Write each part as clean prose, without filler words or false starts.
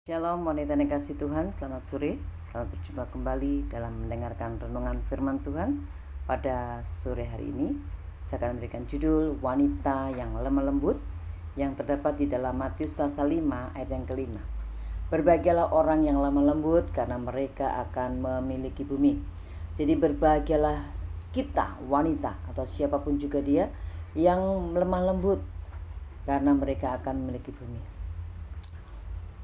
Shalom wanita yang kasih Tuhan, selamat sore. Selamat berjumpa kembali dalam mendengarkan renungan firman Tuhan. Pada sore hari ini saya akan memberikan judul wanita yang lemah lembut yang terdapat di dalam Matius pasal 5 ayat yang kelima. Berbahagialah orang yang lemah lembut karena mereka akan memiliki bumi. Jadi berbahagialah kita wanita atau siapapun juga dia yang lemah lembut karena mereka akan memiliki bumi.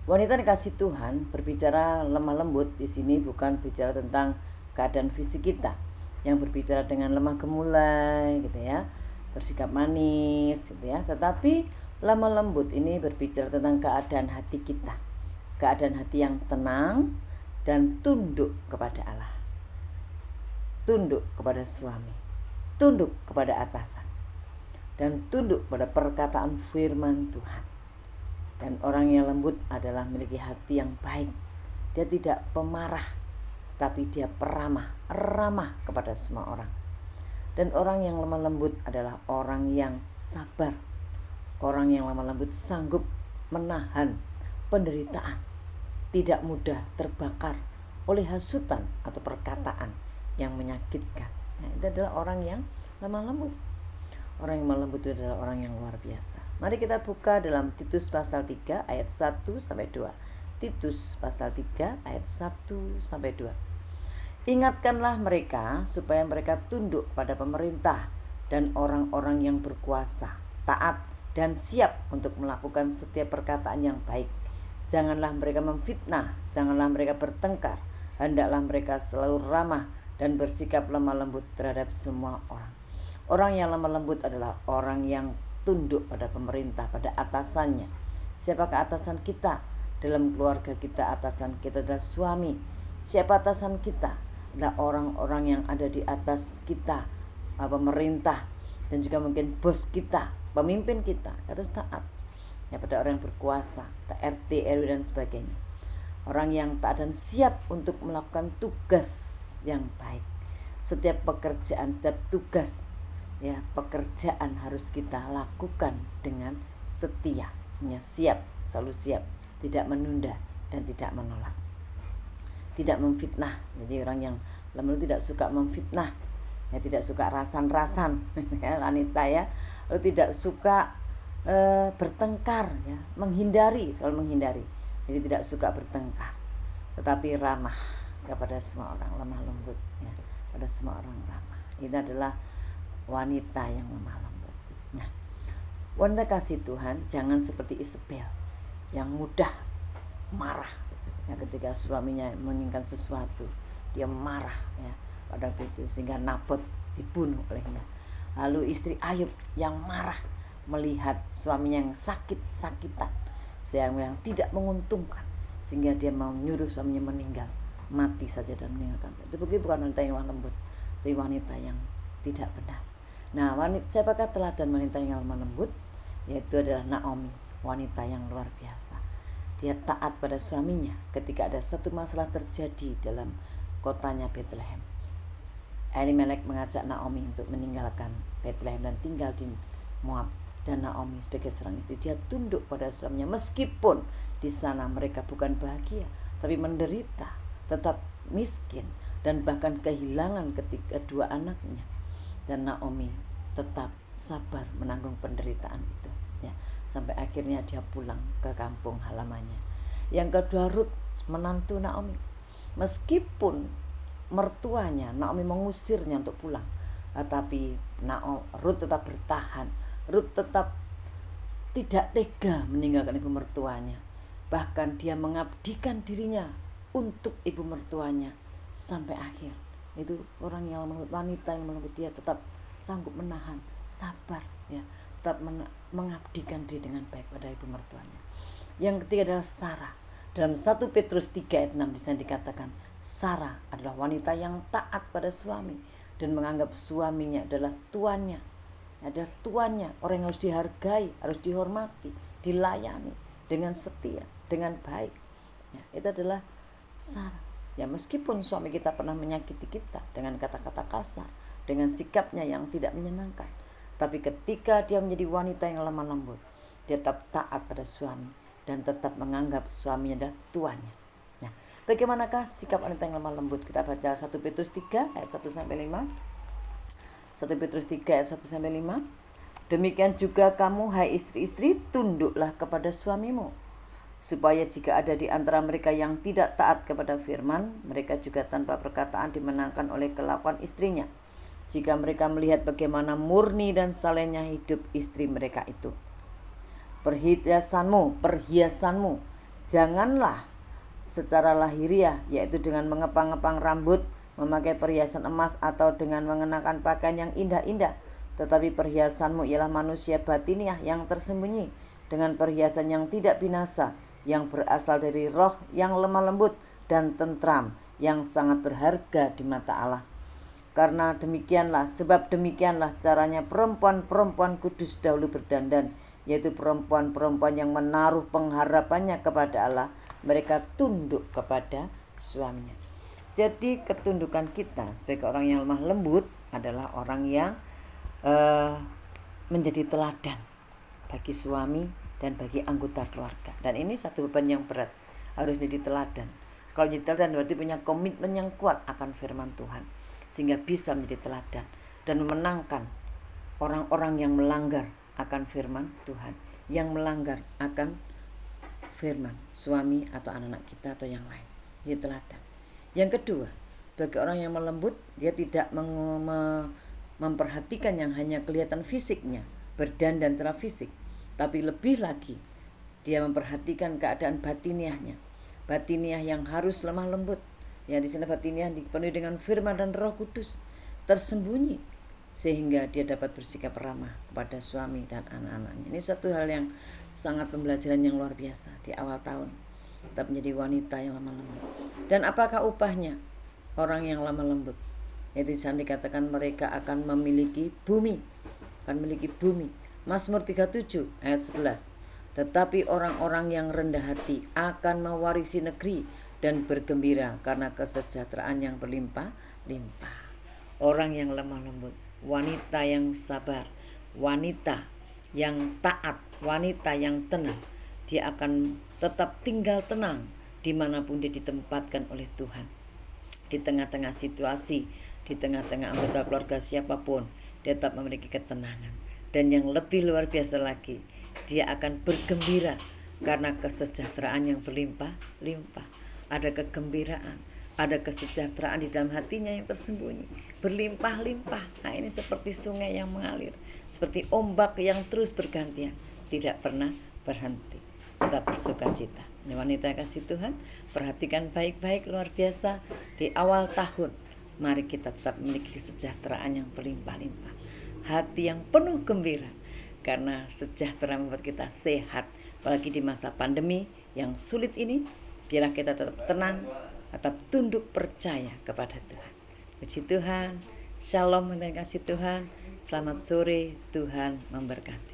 Wanita dikasih Tuhan berbicara lemah lembut di sini bukan bicara tentang keadaan fisik kita, yang berbicara dengan lemah gemulai gitu ya, bersikap manis gitu ya. Tetapi lemah lembut ini berbicara tentang keadaan hati kita, keadaan hati yang tenang dan tunduk kepada Allah, tunduk kepada suami, tunduk kepada atasan, dan tunduk pada perkataan firman Tuhan. Dan orang yang lembut adalah memiliki hati yang baik. Dia tidak pemarah, tetapi dia ramah kepada semua orang. Dan orang yang lemah lembut adalah orang yang sabar. Orang yang lemah lembut sanggup menahan penderitaan, tidak mudah terbakar oleh hasutan atau perkataan yang menyakitkan. Nah, itu adalah orang yang lemah lembut. Orang yang lemah lembut itu adalah orang yang luar biasa. Mari kita buka dalam Titus pasal 3 ayat 1-2. Titus pasal 3 ayat 1-2. Ingatkanlah mereka supaya mereka tunduk pada pemerintah dan orang-orang yang berkuasa, taat dan siap untuk melakukan setiap perkataan yang baik. Janganlah mereka memfitnah, janganlah mereka bertengkar. Hendaklah mereka selalu ramah dan bersikap lemah lembut terhadap semua orang. Orang yang lemah lembut adalah orang yang tunduk pada pemerintah, pada atasannya. Siapakah atasan kita? Dalam keluarga kita, atasan kita adalah suami. Siapa atasan kita? Adalah orang-orang yang ada di atas kita, pemerintah, dan juga mungkin bos kita, pemimpin kita. Harus taat ya pada orang yang berkuasa, RT, RW dan sebagainya. Orang yang taat dan siap untuk melakukan tugas yang baik. Setiap pekerjaan, setiap tugas ya, pekerjaan harus kita lakukan dengan setia, ya, siap, selalu siap, tidak menunda dan tidak menolak, tidak memfitnah. Jadi orang yang lemah tidak suka memfitnah, ya, tidak suka rasan-rasan, ya, wanita ya, lalu tidak suka bertengkar, ya, selalu menghindari. Jadi tidak suka bertengkar, tetapi ramah kepada semua orang, lemah lembut, ya, pada semua orang ramah. Ini adalah wanita yang lemah lembut. Nah, wanita kasih Tuhan jangan seperti Isabel yang mudah marah ya, ketika suaminya menginginkan sesuatu, dia marah ya pada itu sehingga Nabot dibunuh olehnya. Lalu istri Ayub yang marah melihat suaminya yang sakit-sakitan, yang tidak menguntungkan, sehingga dia mau nyuruh suaminya meninggal, mati saja dan meninggalkan. Itu bukan wanita yang lemah lembut, tapi wanita yang tidak benar. Nah, siapakah teladan wanita yang lemah lembut? Yaitu adalah Naomi, wanita yang luar biasa. Dia taat pada suaminya ketika ada satu masalah terjadi dalam kotanya Bethlehem. Elimelek mengajak Naomi untuk meninggalkan Bethlehem dan tinggal di Moab. Dan Naomi sebagai seorang istri, dia tunduk pada suaminya meskipun di sana mereka bukan bahagia, tapi menderita, tetap miskin dan bahkan kehilangan kedua anaknya. Dan Naomi tetap sabar menanggung penderitaan itu ya, sampai akhirnya dia pulang ke kampung halamannya. Yang kedua, Rut, menantu Naomi. Meskipun mertuanya Naomi mengusirnya untuk pulang, tetapi Rut tetap bertahan. Rut tetap tidak tega meninggalkan ibu mertuanya. Bahkan dia mengabdikan dirinya untuk ibu mertuanya sampai akhir. Itu orang yang wanita yang melembut, dia tetap sanggup menahan, sabar ya, tetap mengabdikan diri dengan baik pada ibu mertuanya. Yang ketiga adalah Sarah. Dalam 1 Petrus 3 ayat 6 disana dikatakan Sarah adalah wanita yang taat pada suami dan menganggap suaminya adalah tuannya. Ada tuannya, orang yang harus dihargai, harus dihormati, dilayani dengan setia, dengan baik ya, itu adalah Sarah. Ya, meskipun suami kita pernah menyakiti kita dengan kata-kata kasar, dengan sikapnya yang tidak menyenangkan, tapi ketika dia menjadi wanita yang lemah lembut, dia tetap taat pada suami dan tetap menganggap suaminya adalah tuannya. Nah, bagaimanakah sikap wanita yang lemah lembut? Kita baca 1 Petrus 3 ayat 1-5. 1 Petrus 3 ayat 1-5. Demikian juga kamu, hai istri-istri, tunduklah kepada suamimu, supaya jika ada di antara mereka yang tidak taat kepada firman, mereka juga tanpa perkataan dimenangkan oleh kelakuan istrinya, jika mereka melihat bagaimana murni dan salehnya hidup istri mereka itu. Perhiasanmu, janganlah secara lahiriah, yaitu dengan mengepang-ngepang rambut, memakai perhiasan emas, atau dengan mengenakan pakaian yang indah-indah, tetapi perhiasanmu ialah manusia batiniah yang tersembunyi, dengan perhiasan yang tidak binasa, yang berasal dari roh yang lemah lembut dan tentram, yang sangat berharga di mata Allah. Karena sebab demikianlah caranya perempuan-perempuan kudus dahulu berdandan, yaitu perempuan-perempuan yang menaruh pengharapannya kepada Allah. Mereka tunduk kepada suaminya. Jadi ketundukan kita sebagai orang yang lemah lembut adalah orang yang menjadi teladan bagi suami dan bagi anggota keluarga. Dan ini satu beban yang berat, harus menjadi teladan. Kalau menjadi teladan berarti punya komitmen yang kuat akan firman Tuhan, sehingga bisa menjadi teladan dan memenangkan orang-orang yang melanggar akan firman Tuhan, yang melanggar akan firman suami atau anak-anak kita atau yang lain. Jadi teladan. Yang kedua, bagi orang yang melembut, dia tidak memperhatikan yang hanya kelihatan fisiknya, berdandan secara fisik, tapi lebih lagi dia memperhatikan keadaan batiniahnya, batiniah yang harus lemah lembut. Ya, di sana batiniah dipenuhi dengan firman dan Roh Kudus, tersembunyi, sehingga dia dapat bersikap ramah kepada suami dan anak-anaknya. Ini satu hal yang sangat pembelajaran yang luar biasa di awal tahun, tetap menjadi wanita yang lemah lembut. Dan apakah upahnya orang yang lemah lembut? Yaitu di sana dikatakan mereka akan memiliki bumi, Mazmur 37 ayat 11. Tetapi orang-orang yang rendah hati akan mewarisi negeri dan bergembira karena kesejahteraan yang berlimpah-limpah. Orang yang lemah lembut, wanita yang sabar, wanita yang taat, wanita yang tenang, dia akan tetap tinggal tenang dimanapun dia ditempatkan oleh Tuhan. Di tengah-tengah situasi, di tengah-tengah anggota keluarga siapapun, dia tetap memiliki ketenangan. Dan yang lebih luar biasa lagi, dia akan bergembira karena kesejahteraan yang berlimpah-limpah. Ada kegembiraan, ada kesejahteraan di dalam hatinya yang tersembunyi, berlimpah-limpah. Nah, ini seperti sungai yang mengalir, seperti ombak yang terus bergantian, tidak pernah berhenti. Kita bersukacita. Ini wanita kasih Tuhan, perhatikan baik-baik, luar biasa di awal tahun. Mari kita tetap memiliki kesejahteraan yang berlimpah-limpah, hati yang penuh gembira, karena sejahtera membuat kita sehat. Apalagi di masa pandemi yang sulit ini, biarlah kita tetap tenang, tetap tunduk percaya kepada Tuhan. Puji Tuhan, shalom dan kasih Tuhan, selamat sore, Tuhan memberkati.